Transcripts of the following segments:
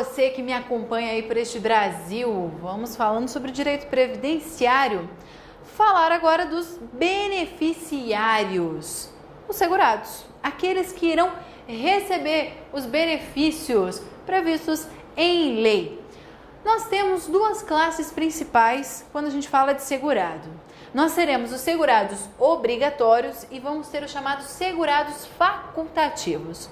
você que me acompanha aí por este Brasil. Vamos falando sobre o direito previdenciário. Falar agora dos beneficiários, os segurados, aqueles que irão receber os benefícios previstos em lei. Nós temos duas classes principais quando a gente fala de segurado. Nós teremos os segurados obrigatórios e vamos ter os chamados segurados facultativos.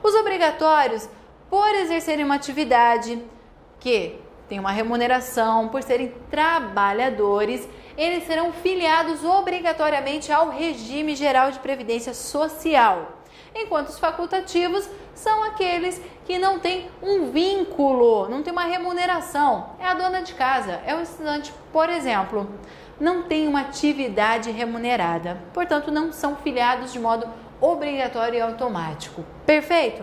Os obrigatórios, por exercerem uma atividade que tem uma remuneração, por serem trabalhadores, eles serão filiados obrigatoriamente ao regime geral de previdência social. Enquanto os facultativos são aqueles que não têm um vínculo, não tem uma remuneração. É a dona de casa, é o estudante, por exemplo, não tem uma atividade remunerada. Portanto, não são filiados de modo obrigatório e automático. Perfeito?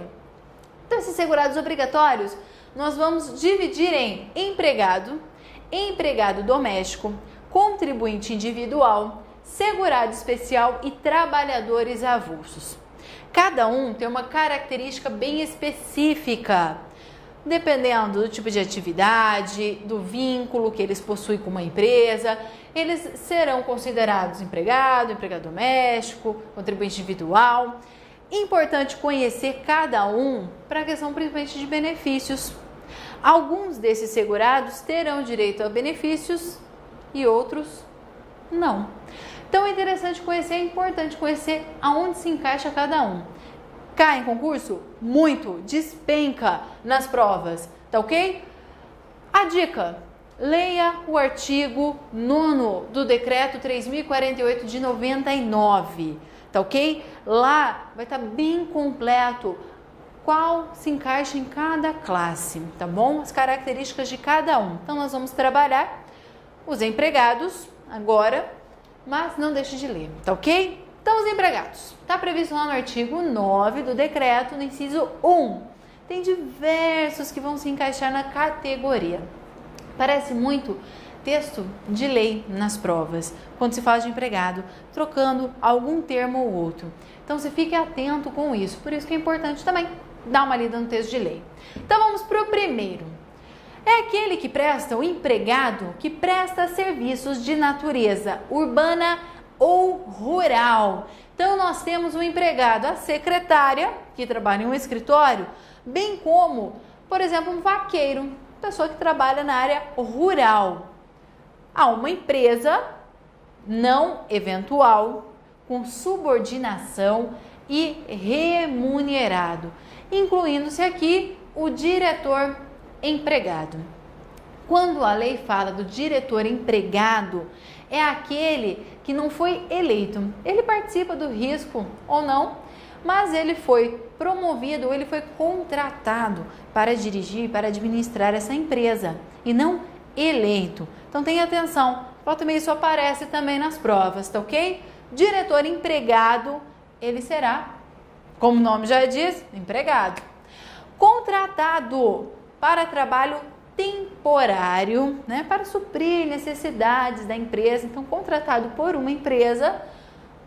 Então, esses segurados obrigatórios, nós vamos dividir em empregado, empregado doméstico, contribuinte individual, segurado especial e trabalhadores avulsos. Cada um tem uma característica bem específica, dependendo do tipo de atividade, do vínculo que eles possuem com uma empresa. Eles serão considerados empregado, empregado doméstico, contribuinte individual. Importante conhecer cada um para a questão principalmente de benefícios. Alguns desses segurados terão direito a benefícios e outros não. Então é interessante conhecer, é importante conhecer aonde se encaixa cada um. Cai em concurso? Muito, despenca nas provas, tá ok? A dica, leia o artigo 9º do decreto 3048 de 99, tá ok? Lá vai estar bem completo qual se encaixa em cada classe, tá bom? As características de cada um. Então nós vamos trabalhar os empregados agora, mas não deixe de ler, tá ok? Então, os empregados, está previsto lá no artigo 9 do decreto, no inciso 1. Tem diversos que vão se encaixar na categoria. Parece muito texto de lei nas provas, quando se fala de empregado, trocando algum termo ou outro. Então, você fique atento com isso, por isso que é importante também dar uma lida no texto de lei. Então, vamos para o primeiro. É aquele que presta, o empregado, que presta serviços de natureza urbana ou rural. Então, nós temos um empregado, a secretária, que trabalha em um escritório, bem como, por exemplo, um vaqueiro, pessoa que trabalha na área rural. Há uma empresa não eventual, com subordinação e remunerado, incluindo-se aqui o diretor empregado. Quando a lei fala do diretor empregado, é aquele que não foi eleito. Ele participa do risco ou não, mas ele foi promovido, ele foi contratado para dirigir, para administrar essa empresa e não eleito. Então tenha atenção, volta e meia isso aparece também nas provas, tá ok? Diretor empregado, ele será, como o nome já diz, empregado. Contratado para trabalho temporário, né, para suprir necessidades da empresa. Então, contratado por uma empresa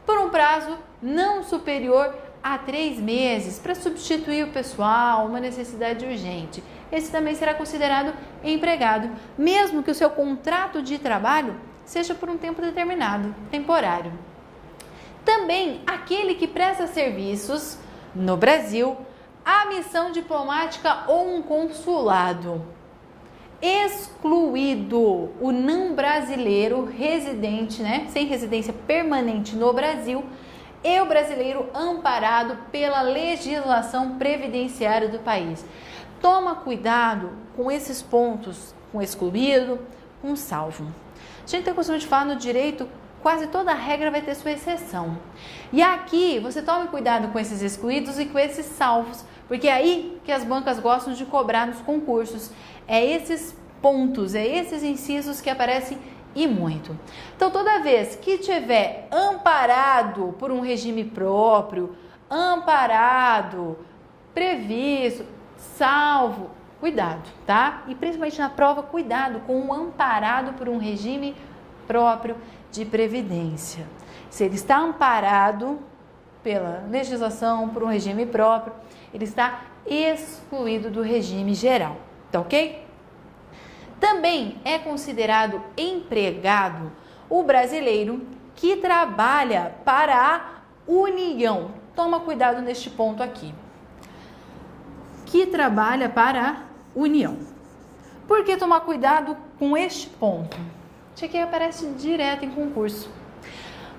por um prazo não superior a 3 meses para substituir o pessoal, uma necessidade urgente. Esse também será considerado empregado, mesmo que o seu contrato de trabalho seja por um tempo determinado, temporário. Também aquele que presta serviços no Brasil, a missão diplomática ou um consulado. Excluído o não brasileiro residente, né, sem residência permanente no Brasil, e o brasileiro amparado pela legislação previdenciária do país. Toma cuidado com esses pontos, com excluído, com salvo. A gente tem costume de falar no direito, quase toda regra vai ter sua exceção. E aqui você tome cuidado com esses excluídos e com esses salvos, porque é aí que as bancas gostam de cobrar nos concursos. É esses pontos, é esses incisos que aparecem e muito. Então, toda vez que tiver amparado por um regime próprio, amparado, previsto, salvo, cuidado, tá? E principalmente na prova, cuidado com o amparado por um regime próprio de previdência. Se ele está amparado pela legislação, por um regime próprio, ele está excluído do regime geral. tá ok? Também é considerado empregado o brasileiro que trabalha para a União. Toma cuidado neste ponto aqui. Que trabalha para a União. Por que tomar cuidado com este ponto? Isso aqui aparece direto em concurso.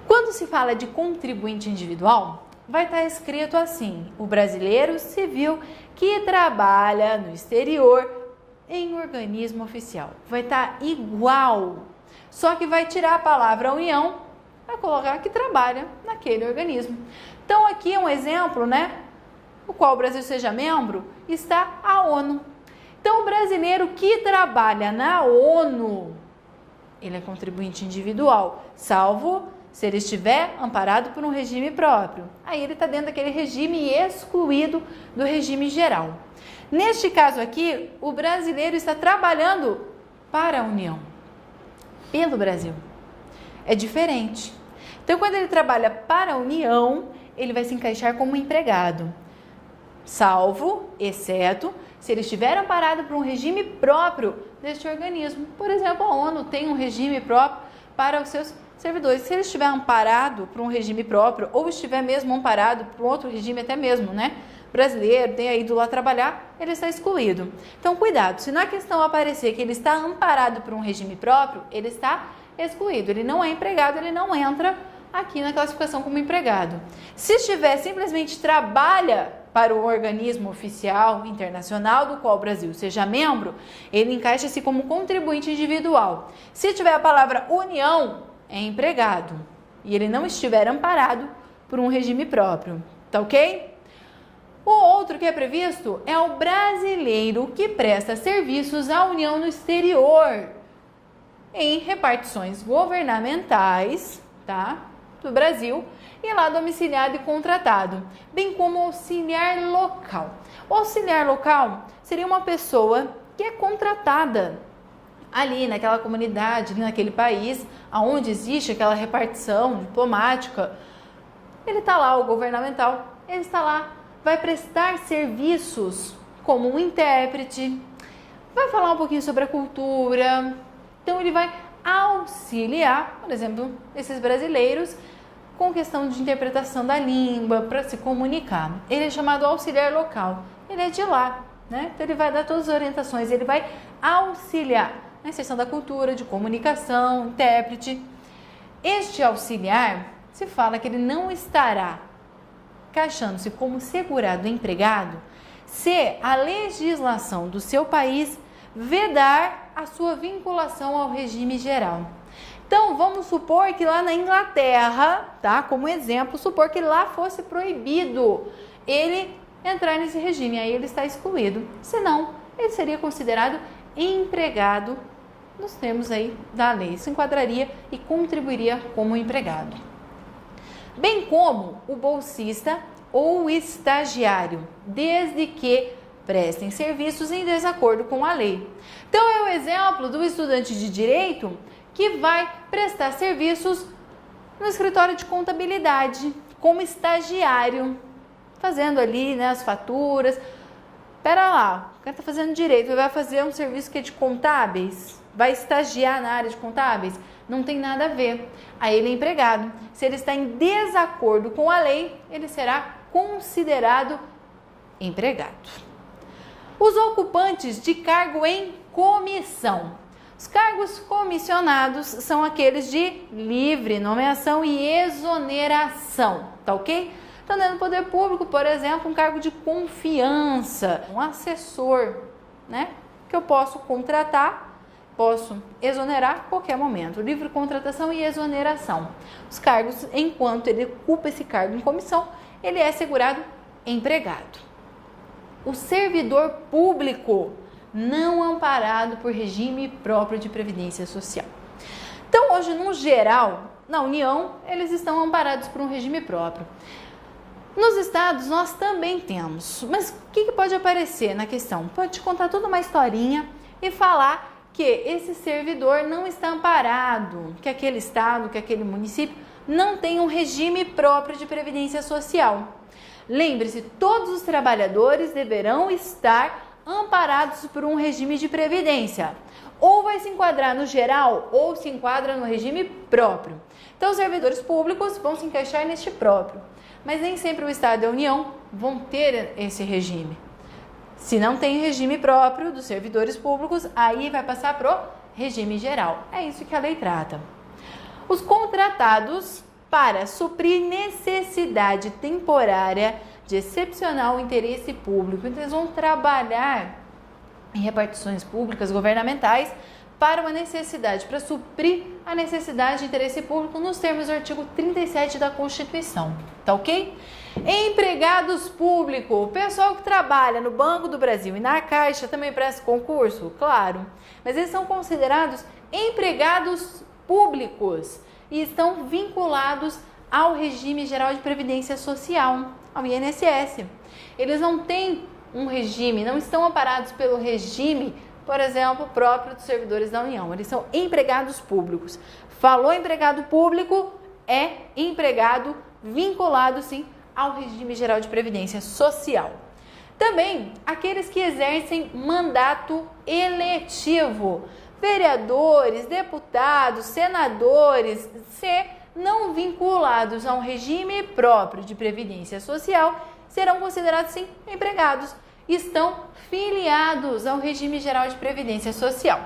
Quando se fala de contribuinte individual, vai estar escrito assim: o brasileiro civil que trabalha no exterior em organismo oficial. Vai estar igual, só que vai tirar a palavra União, vai colocar que trabalha naquele organismo. Então aqui é um exemplo, né? O qual o Brasil seja membro, está a ONU. Então o brasileiro que trabalha na ONU, ele é contribuinte individual, salvo se ele estiver amparado por um regime próprio. Aí ele está dentro daquele regime excluído do regime geral. Neste caso aqui, o brasileiro está trabalhando para a União, pelo Brasil. É diferente. Então, quando ele trabalha para a União, ele vai se encaixar como empregado, salvo, exceto, se ele estiver amparado por um regime próprio deste organismo. Por exemplo, a ONU tem um regime próprio para os seus servidores. Se ele estiver amparado por um regime próprio ou estiver mesmo amparado por outro regime até mesmo, né, brasileiro, tenha ido lá trabalhar, ele está excluído. Então, cuidado, se na questão aparecer que ele está amparado por um regime próprio, ele está excluído. Ele não é empregado, ele não entra aqui na classificação como empregado. Se estiver simplesmente trabalha para o organismo oficial internacional do qual o Brasil seja membro, ele encaixa-se como contribuinte individual. Se tiver a palavra União, é empregado e ele não estiver amparado por um regime próprio, tá ok? O outro que é previsto é o brasileiro que presta serviços à União no exterior, em repartições governamentais, tá, do Brasil, e lá domiciliado e contratado, bem como auxiliar local. O auxiliar local seria uma pessoa que é contratada ali naquela comunidade, ali naquele país, onde existe aquela repartição diplomática. Ele está lá, o governamental, ele está lá, vai prestar serviços como um intérprete, vai falar um pouquinho sobre a cultura. Então ele vai auxiliar, por exemplo, esses brasileiros com questão de interpretação da língua, para se comunicar. Ele é chamado auxiliar local, ele é de lá, né? Então ele vai dar todas as orientações, ele vai auxiliar na inserção da cultura, de comunicação, intérprete. Este auxiliar, se fala que ele não estará encaixando-se como segurado empregado se a legislação do seu país vedar a sua vinculação ao regime geral. Então, vamos supor que lá na Inglaterra, tá? Como exemplo, supor que lá fosse proibido ele entrar nesse regime, aí ele está excluído. Senão, ele seria considerado empregado nos termos aí da lei, se enquadraria e contribuiria como empregado. Bem como o bolsista ou o estagiário, desde que prestem serviços em desacordo com a lei. Então, é o exemplo do estudante de direito que vai prestar serviços no escritório de contabilidade, como estagiário, fazendo ali, né, as faturas. Pera lá, o cara está fazendo direito, ele vai fazer um serviço que é de contábeis? Vai estagiar na área de contábeis? Não tem nada a ver. Aí ele é empregado. Se ele está em desacordo com a lei, ele será considerado empregado. Os ocupantes de cargo em comissão. Os cargos comissionados são aqueles de livre nomeação e exoneração, tá ok? Então, no poder público, por exemplo, um cargo de confiança, um assessor, né? Que eu posso contratar, posso exonerar a qualquer momento. Livre contratação e exoneração. Os cargos, enquanto ele ocupa esse cargo em comissão, ele é assegurado empregado. O servidor público, não amparado por regime próprio de previdência social. Então, hoje, no geral, na União, eles estão amparados por um regime próprio. Nos estados, nós também temos. Mas o que pode aparecer na questão? Pode te contar toda uma historinha e falar que esse servidor não está amparado, que aquele estado, que aquele município não tem um regime próprio de previdência social. Lembre-se, todos os trabalhadores deverão estar amparados por um regime de previdência. Ou vai se enquadrar no geral ou se enquadra no regime próprio. Então, os servidores públicos vão se encaixar neste próprio, mas nem sempre o Estado e a União vão ter esse regime. Se não tem regime próprio dos servidores públicos, aí vai passar para o regime geral. É isso que a lei trata. Os contratados para suprir necessidade temporária de excepcional interesse público. Então, eles vão trabalhar em repartições públicas governamentais para uma necessidade, para suprir a necessidade de interesse público nos termos do artigo 37 da Constituição. Tá ok? Empregados públicos, o pessoal que trabalha no Banco do Brasil e na Caixa também presta concurso? Claro, mas eles são considerados empregados públicos e estão vinculados ao regime geral de previdência social, ao INSS. Eles não têm um regime, não estão amparados pelo regime, por exemplo, próprio dos servidores da União. Eles são empregados públicos. Falou empregado público, é empregado vinculado, sim, ao regime geral de previdência social. Também aqueles que exercem mandato eletivo, vereadores, deputados, senadores, se não vinculados a um regime próprio de previdência social, serão considerados, sim, empregados. Estão filiados ao regime geral de previdência social.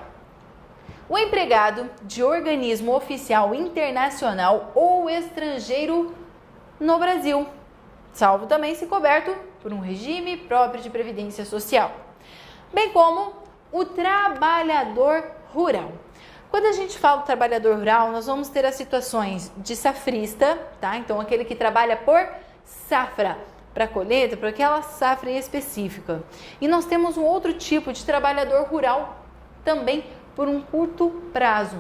O empregado de organismo oficial internacional ou estrangeiro no Brasil, salvo também se coberto por um regime próprio de previdência social, bem como o trabalhador rural. Quando a gente fala do trabalhador rural, nós vamos ter as situações de safrista, tá? Então, aquele que trabalha por safra, para colheita, para aquela safra específica. E nós temos um outro tipo de trabalhador rural também por um curto prazo.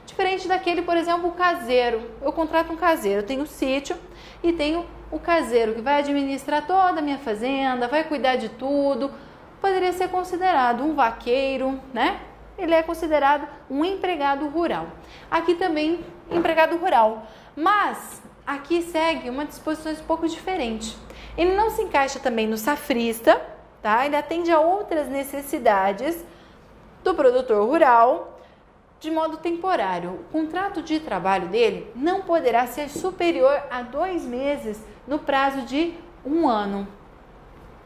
Diferente daquele, por exemplo, o caseiro. Eu contrato um caseiro, eu tenho sítio e tenho o caseiro que vai administrar toda a minha fazenda, vai cuidar de tudo. Poderia ser considerado um vaqueiro, né? Ele é considerado um empregado rural. Aqui também, empregado rural. Mas aqui segue uma disposição um pouco diferente. Ele não se encaixa também no safrista, tá? Ele atende a outras necessidades do produtor rural de modo temporário. O contrato de trabalho dele não poderá ser superior a 2 meses no prazo de 1 ano.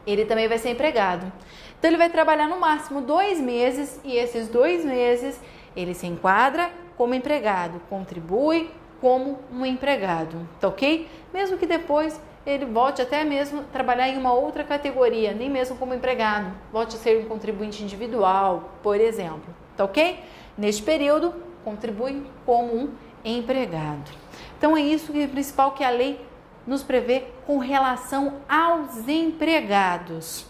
Ele também vai ser empregado. Então, ele vai trabalhar no máximo 2 meses e esses 2 meses ele se enquadra como empregado, contribui como um empregado, tá ok? Mesmo que depois ele volte até mesmo trabalhar em uma outra categoria, nem mesmo como empregado, volte a ser um contribuinte individual, por exemplo, tá ok? Neste período, contribui como um empregado. Então, é isso que é o principal que a lei nos prevê com relação aos empregados.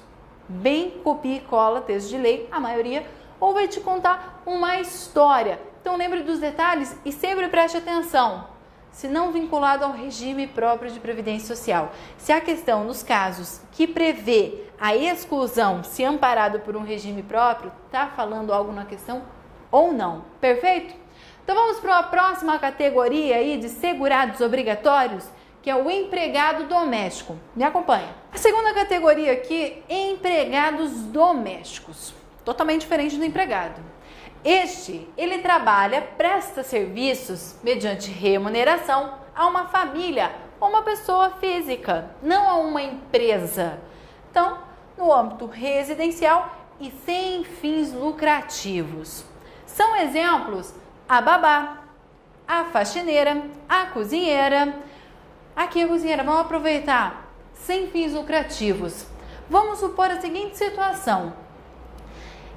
Bem copia e cola texto de lei, a maioria, ou vai te contar uma história. Então, lembre dos detalhes e sempre preste atenção. Se não vinculado ao regime próprio de previdência social. Se a questão, nos casos que prevê a exclusão, se amparado por um regime próprio, está falando algo na questão ou não. Perfeito? Então, vamos para a próxima categoria aí de segurados obrigatórios, que é o empregado doméstico. Me acompanha. A segunda categoria aqui, empregados domésticos. Totalmente diferente do empregado. Ele trabalha, presta serviços mediante remuneração a uma família ou uma pessoa física, não a uma empresa. Então, no âmbito residencial e sem fins lucrativos. São exemplos a babá, a faxineira, a cozinheira. Aqui a cozinheira, vamos aproveitar, sem fins lucrativos. Vamos supor a seguinte situação.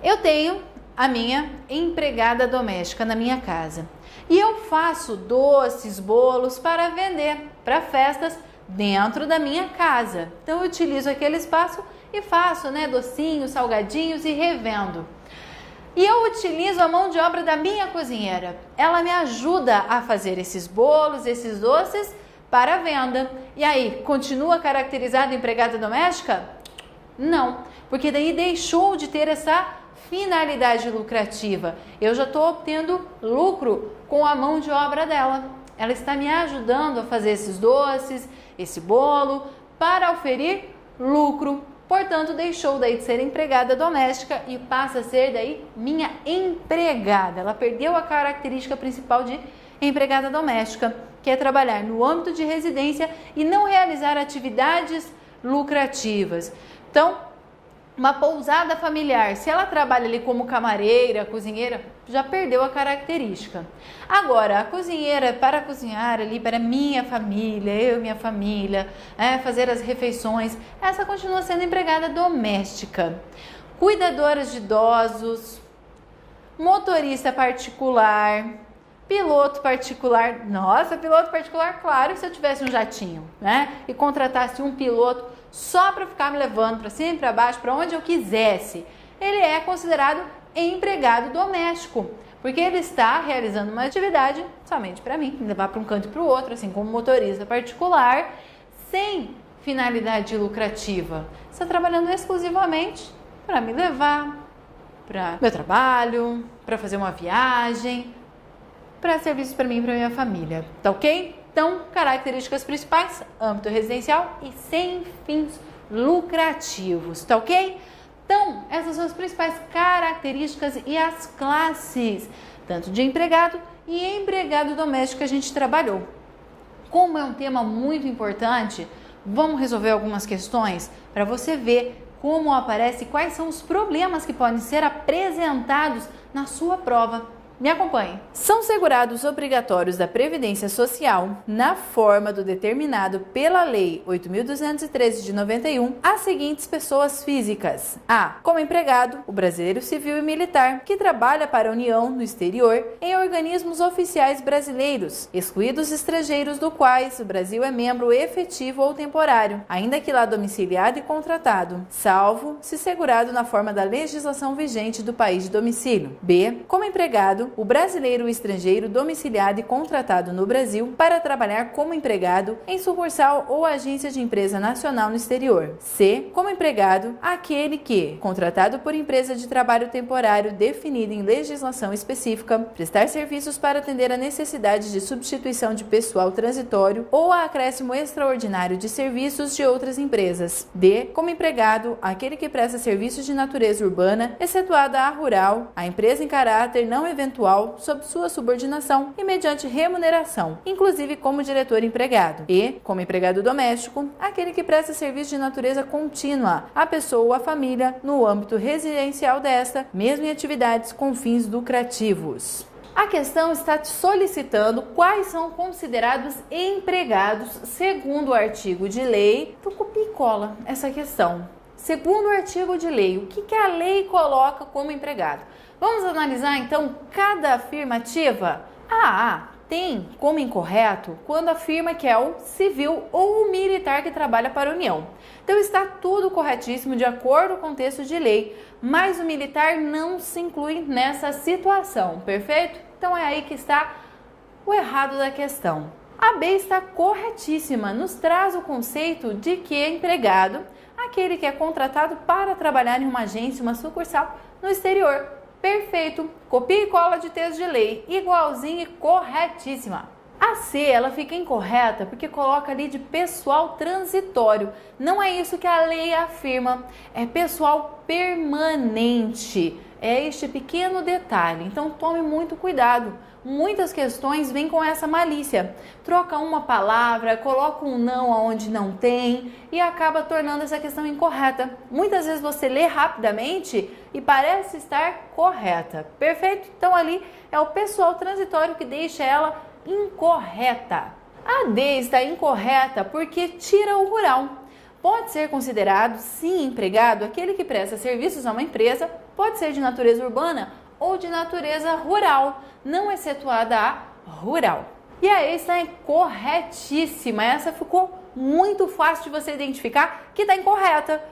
Eu tenho a minha empregada doméstica na minha casa e eu faço doces, bolos para vender para festas dentro da minha casa. Então, eu utilizo aquele espaço e faço, docinhos, salgadinhos e revendo. E eu utilizo a mão de obra da minha cozinheira. Ela me ajuda a fazer esses bolos, esses doces para venda. E aí, continua caracterizada empregada doméstica? Não, porque daí deixou de ter essa finalidade lucrativa. Eu já estou obtendo lucro com a mão de obra dela. Ela está me ajudando a fazer esses doces, esse bolo, para oferir lucro Portanto, deixou daí de ser empregada doméstica e passa a ser daí minha empregada. Ela perdeu a característica principal de empregada doméstica, que é trabalhar no âmbito de residência e não realizar atividades lucrativas. Então, uma pousada familiar, se ela trabalha ali como camareira, cozinheira, já perdeu a característica. Agora, a cozinheira para cozinhar ali para minha família, eu e minha família, fazer as refeições, essa continua sendo empregada doméstica. Cuidadoras de idosos, motorista particular, piloto particular. Nossa, piloto particular, claro, se eu tivesse um jatinho, e contratasse um piloto só para ficar me levando para cima e para baixo, para onde eu quisesse, ele é considerado empregado doméstico, porque ele está realizando uma atividade somente para mim, me levar para um canto e para o outro, assim como motorista particular, sem finalidade lucrativa. Está trabalhando exclusivamente para me levar para meu trabalho, para fazer uma viagem, para serviços para mim e para minha família, tá ok? Então, características principais, âmbito residencial e sem fins lucrativos, tá ok? Então, essas são as principais características e as classes, tanto de empregado e empregado doméstico que a gente trabalhou. Como é um tema muito importante, vamos resolver algumas questões para você ver como aparece e quais são os problemas que podem ser apresentados na sua prova. Me acompanhe. São segurados obrigatórios da Previdência Social, na forma do determinado pela Lei 8.213 de 91, as seguintes pessoas físicas. A. Como empregado, o brasileiro civil e militar, que trabalha para a União no exterior em organismos oficiais brasileiros, excluídos estrangeiros do quais o Brasil é membro efetivo ou temporário, ainda que lá domiciliado e contratado, salvo se segurado na forma da legislação vigente do país de domicílio. B. Como empregado, o brasileiro ou estrangeiro domiciliado e contratado no Brasil para trabalhar como empregado em sucursal ou agência de empresa nacional no exterior. C. Como empregado, aquele que, contratado por empresa de trabalho temporário definida em legislação específica, prestar serviços para atender a necessidade de substituição de pessoal transitório ou a acréscimo extraordinário de serviços de outras empresas. D. Como empregado, aquele que presta serviços de natureza urbana, excetuada a rural, a empresa em caráter não eventual sob sua subordinação e mediante remuneração, inclusive como diretor empregado. E, como empregado doméstico, aquele que presta serviço de natureza contínua à pessoa ou à família no âmbito residencial desta, mesmo em atividades com fins lucrativos. A questão está te solicitando quais são considerados empregados segundo o artigo de lei. Tu copia e cola essa questão. Segundo o artigo de lei, o que a lei coloca como empregado? Vamos analisar então cada afirmativa? A tem como incorreto quando afirma que é o civil ou o militar que trabalha para a União. Então está tudo corretíssimo de acordo com o texto de lei, mas o militar não se inclui nessa situação, perfeito? Então é aí que está o errado da questão. A B está corretíssima, nos traz o conceito de que é empregado aquele que é contratado para trabalhar em uma agência, uma sucursal no exterior. Perfeito, copia e cola de texto de lei, igualzinho e corretíssima. A C, ela fica incorreta porque coloca ali de pessoal transitório. Não é isso que a lei afirma, é pessoal permanente. É este pequeno detalhe, então tome muito cuidado. Muitas questões vêm com essa malícia. Troca uma palavra, coloca um não onde não tem e acaba tornando essa questão incorreta. Muitas vezes você lê rapidamente e parece estar correta. Perfeito? Então ali é o pessoal transitório que deixa ela incorreta. A D está incorreta porque tira o rural. Pode ser considerado, sim, empregado aquele que presta serviços a uma empresa, pode ser de natureza urbana ou de natureza rural, não excetuada a rural. E a E está corretíssima, essa ficou muito fácil de você identificar que está incorreta.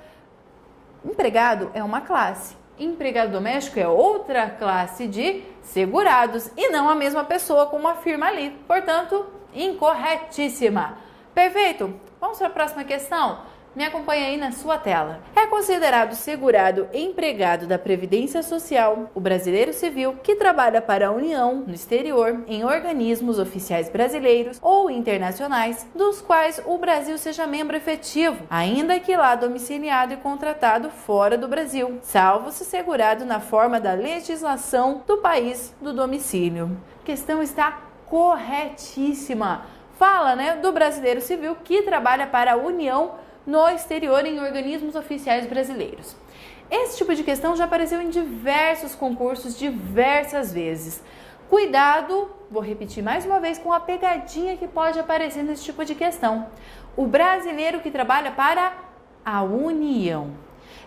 Empregado é uma classe, empregado doméstico é outra classe de segurados e não a mesma pessoa como afirma ali, portanto, incorretíssima. Perfeito? Vamos para a próxima questão? Me acompanha aí na sua tela. É considerado segurado empregado da Previdência Social o brasileiro civil que trabalha para a União no exterior em organismos oficiais brasileiros ou internacionais, dos quais o Brasil seja membro efetivo, ainda que lá domiciliado e contratado fora do Brasil, salvo se segurado na forma da legislação do país do domicílio. A questão está corretíssima. Fala, do brasileiro civil que trabalha para a União no exterior em organismos oficiais brasileiros. Esse tipo de questão já apareceu em diversos concursos diversas vezes. Cuidado, vou repetir mais uma vez, com a pegadinha que pode aparecer nesse tipo de questão. O brasileiro que trabalha para a União.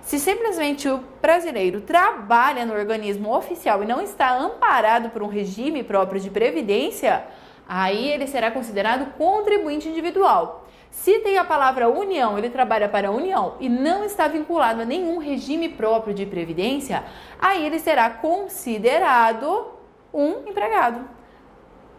Se simplesmente o brasileiro trabalha no organismo oficial e não está amparado por um regime próprio de previdência, aí ele será considerado contribuinte individual. Se tem a palavra União, ele trabalha para a União e não está vinculado a nenhum regime próprio de previdência, aí ele será considerado um empregado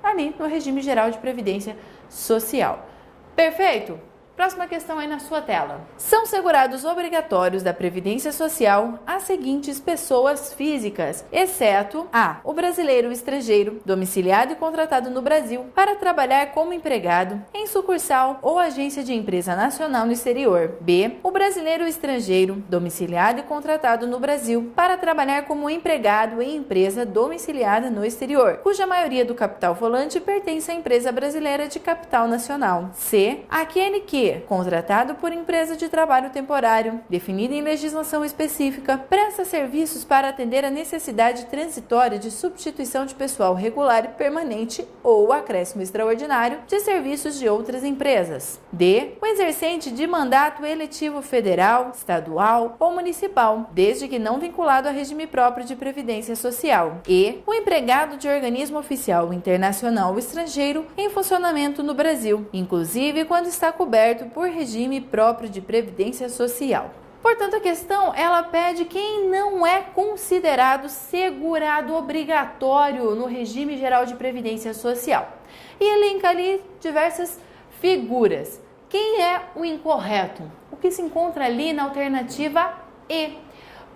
ali no regime geral de previdência social. Perfeito? Próxima questão aí na sua tela. São segurados obrigatórios da Previdência Social as seguintes pessoas físicas, exceto a. O brasileiro ou estrangeiro domiciliado e contratado no Brasil para trabalhar como empregado em sucursal ou agência de empresa nacional no exterior. B. O brasileiro ou estrangeiro domiciliado e contratado no Brasil para trabalhar como empregado em empresa domiciliada no exterior, cuja maioria do capital volante pertence à empresa brasileira de capital nacional. C. Aquele que, contratado por empresa de trabalho temporário, definida em legislação específica, presta serviços para atender a necessidade transitória de substituição de pessoal regular e permanente ou acréscimo extraordinário de serviços de outras empresas. D. O exercente de mandato eletivo federal, estadual ou municipal, desde que não vinculado a regime próprio de previdência social. E. O empregado de organismo oficial internacional ou estrangeiro em funcionamento no Brasil, inclusive quando está coberto por regime próprio de previdência social. Portanto, a questão ela pede quem não é considerado segurado obrigatório no regime geral de previdência social. E elenca ali diversas figuras. Quem é o incorreto? O que se encontra ali na alternativa E,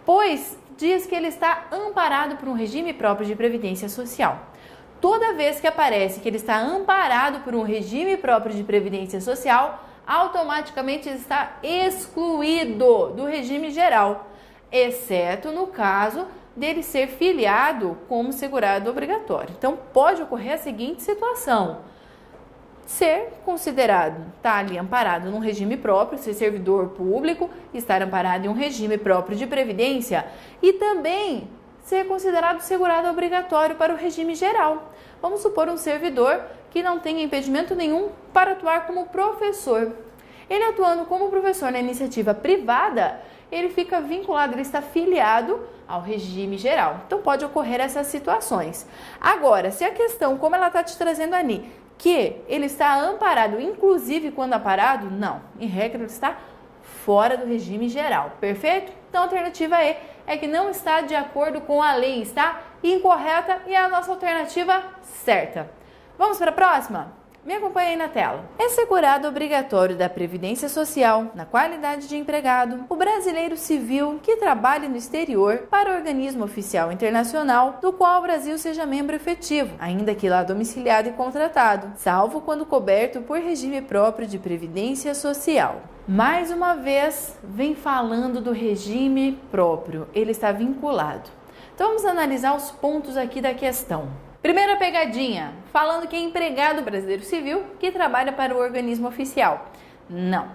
pois diz que ele está amparado por um regime próprio de previdência social. Toda vez que aparece que ele está amparado por um regime próprio de previdência social, automaticamente está excluído do regime geral, exceto no caso dele ser filiado como segurado obrigatório. Então, pode ocorrer a seguinte situação: ser considerado, estar ali amparado num regime próprio, ser servidor público, estar amparado em um regime próprio de previdência e também ser considerado segurado obrigatório para o regime geral. Vamos supor um servidor que não tenha impedimento nenhum para atuar como professor. Ele atuando como professor na iniciativa privada, ele fica vinculado, ele está filiado ao regime geral. Então pode ocorrer essas situações. Agora, se a questão, como ela está te trazendo ali, que ele está amparado, inclusive quando amparado, não. Em regra, ele está fora do regime geral. Perfeito? Então a alternativa E é que não está de acordo com a lei, está incorreta e é a nossa alternativa certa. Vamos para a próxima? Me acompanhe aí na tela. É segurado obrigatório da Previdência Social, na qualidade de empregado, o brasileiro civil que trabalhe no exterior para organismo oficial internacional do qual o Brasil seja membro efetivo, ainda que lá domiciliado e contratado, salvo quando coberto por regime próprio de Previdência Social. Mais uma vez, vem falando do regime próprio, ele está vinculado. Então vamos analisar os pontos aqui da questão. Primeira pegadinha, falando que é empregado brasileiro civil que trabalha para o organismo oficial. Não,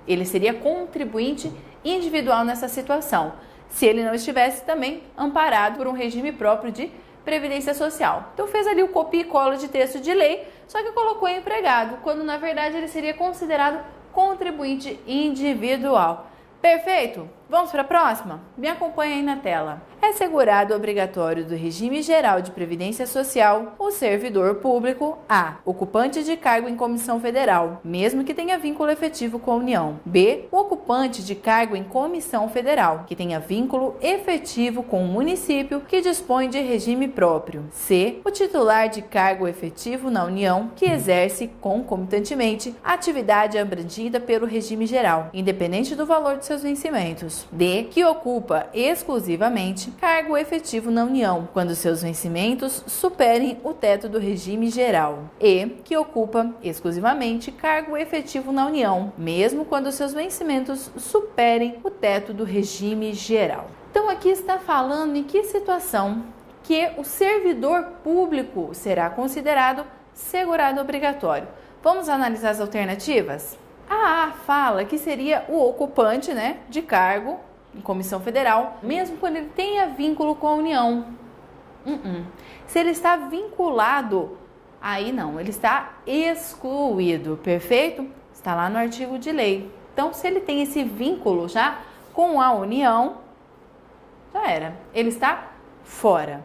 ele seria contribuinte individual nessa situação, se ele não estivesse também amparado por um regime próprio de previdência social. Então fez ali o copia e cola de texto de lei, só que colocou empregado, quando na verdade ele seria considerado contribuinte individual. Perfeito? Vamos para a próxima? Me acompanha aí na tela. É segurado obrigatório do regime geral de previdência social o servidor público A, ocupante de cargo em comissão federal, mesmo que tenha vínculo efetivo com a União. B, o ocupante de cargo em comissão federal, que tenha vínculo efetivo com o município que dispõe de regime próprio. C, o titular de cargo efetivo na União que exerce concomitantemente atividade abrangida pelo regime geral, independente do valor de seus vencimentos. D, que ocupa exclusivamente cargo efetivo na União, quando seus vencimentos superem o teto do regime geral. E, que ocupa exclusivamente cargo efetivo na União, mesmo quando seus vencimentos superem o teto do regime geral. Então aqui está falando em que situação que o servidor público será considerado segurado obrigatório. Vamos analisar as alternativas? A fala que seria o ocupante, de cargo em comissão federal, mesmo quando ele tenha vínculo com a União. Se ele está vinculado, aí não, ele está excluído, perfeito? Está lá no artigo de lei. Então, se ele tem esse vínculo já com a União, já era. Ele está fora,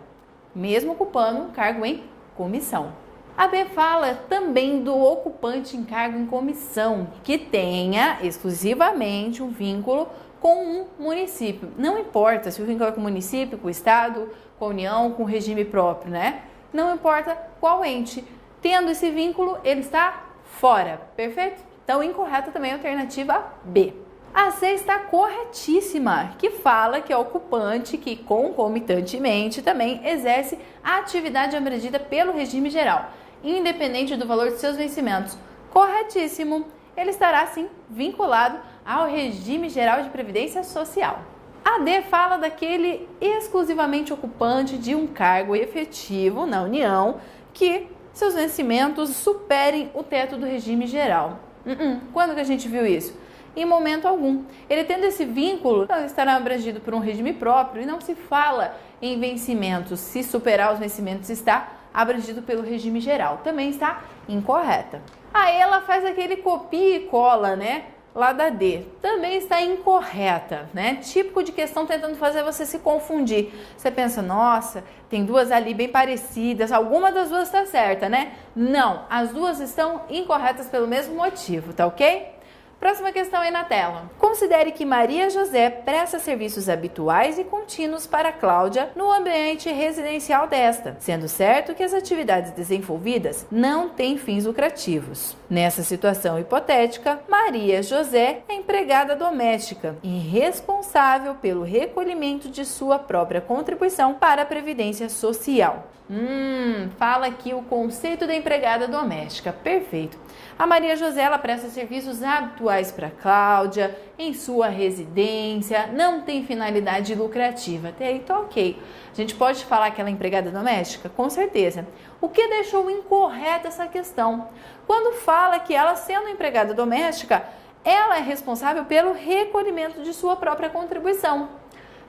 mesmo ocupando um cargo em comissão. A B fala também do ocupante em cargo em comissão, que tenha exclusivamente um vínculo com um município. Não importa se o vínculo é com o município, com o estado, com a União, com o regime próprio, Não importa qual ente. Tendo esse vínculo, ele está fora, perfeito? Então, incorreta também a alternativa B. A C está corretíssima, que fala que é ocupante que concomitantemente também exerce a atividade abrangida pelo regime geral, independente do valor de seus vencimentos. Corretíssimo. Ele estará, sim, vinculado ao regime geral de previdência social. A D fala daquele exclusivamente ocupante de um cargo efetivo na União que seus vencimentos superem o teto do regime geral. Quando que a gente viu isso? Em momento algum. Ele tendo esse vínculo, ele estará abrangido por um regime próprio e não se fala em vencimentos. Se superar os vencimentos, está abrangido pelo regime geral. Também está incorreta. Aí ela faz aquele copia e cola, lá da D. Também está incorreta, Típico de questão tentando fazer você se confundir. Você pensa, nossa, tem duas ali bem parecidas, alguma das duas está certa, Não, as duas estão incorretas pelo mesmo motivo, tá ok? Próxima questão aí na tela. Considere que Maria José presta serviços habituais e contínuos para Cláudia no ambiente residencial desta, sendo certo que as atividades desenvolvidas não têm fins lucrativos. Nessa situação hipotética, Maria José é empregada doméstica e responsável pelo recolhimento de sua própria contribuição para a Previdência Social. Fala aqui o conceito da empregada doméstica. Perfeito. A Maria José, ela presta serviços habituais para Cláudia, em sua residência, não tem finalidade lucrativa. Até aí tá ok. A gente pode falar que ela é empregada doméstica? Com certeza. O que deixou incorreta essa questão? Quando fala que ela, sendo empregada doméstica, ela é responsável pelo recolhimento de sua própria contribuição.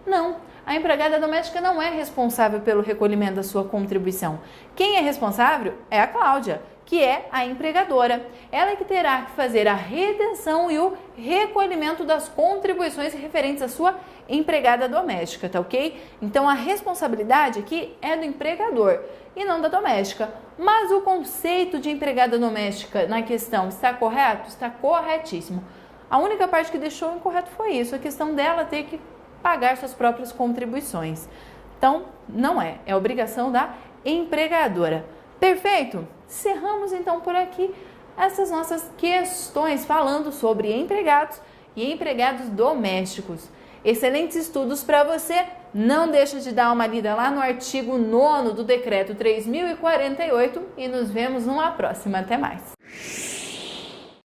Não, a empregada doméstica não é responsável pelo recolhimento da sua contribuição. Quem é responsável é a Cláudia, que é a empregadora. Ela é que terá que fazer a retenção e o recolhimento das contribuições referentes à sua empregada doméstica, tá ok? Então a responsabilidade aqui é do empregador e não da doméstica. Mas o conceito de empregada doméstica na questão está correto? Está corretíssimo. A única parte que deixou incorreto foi isso, a questão dela ter que pagar suas próprias contribuições. Então, não é obrigação da empregadora. Perfeito? Encerramos então por aqui essas nossas questões falando sobre empregados e empregados domésticos. Excelentes estudos para você. Não deixa de dar uma lida lá no artigo 9º do Decreto 3048 e nos vemos numa próxima. Até mais!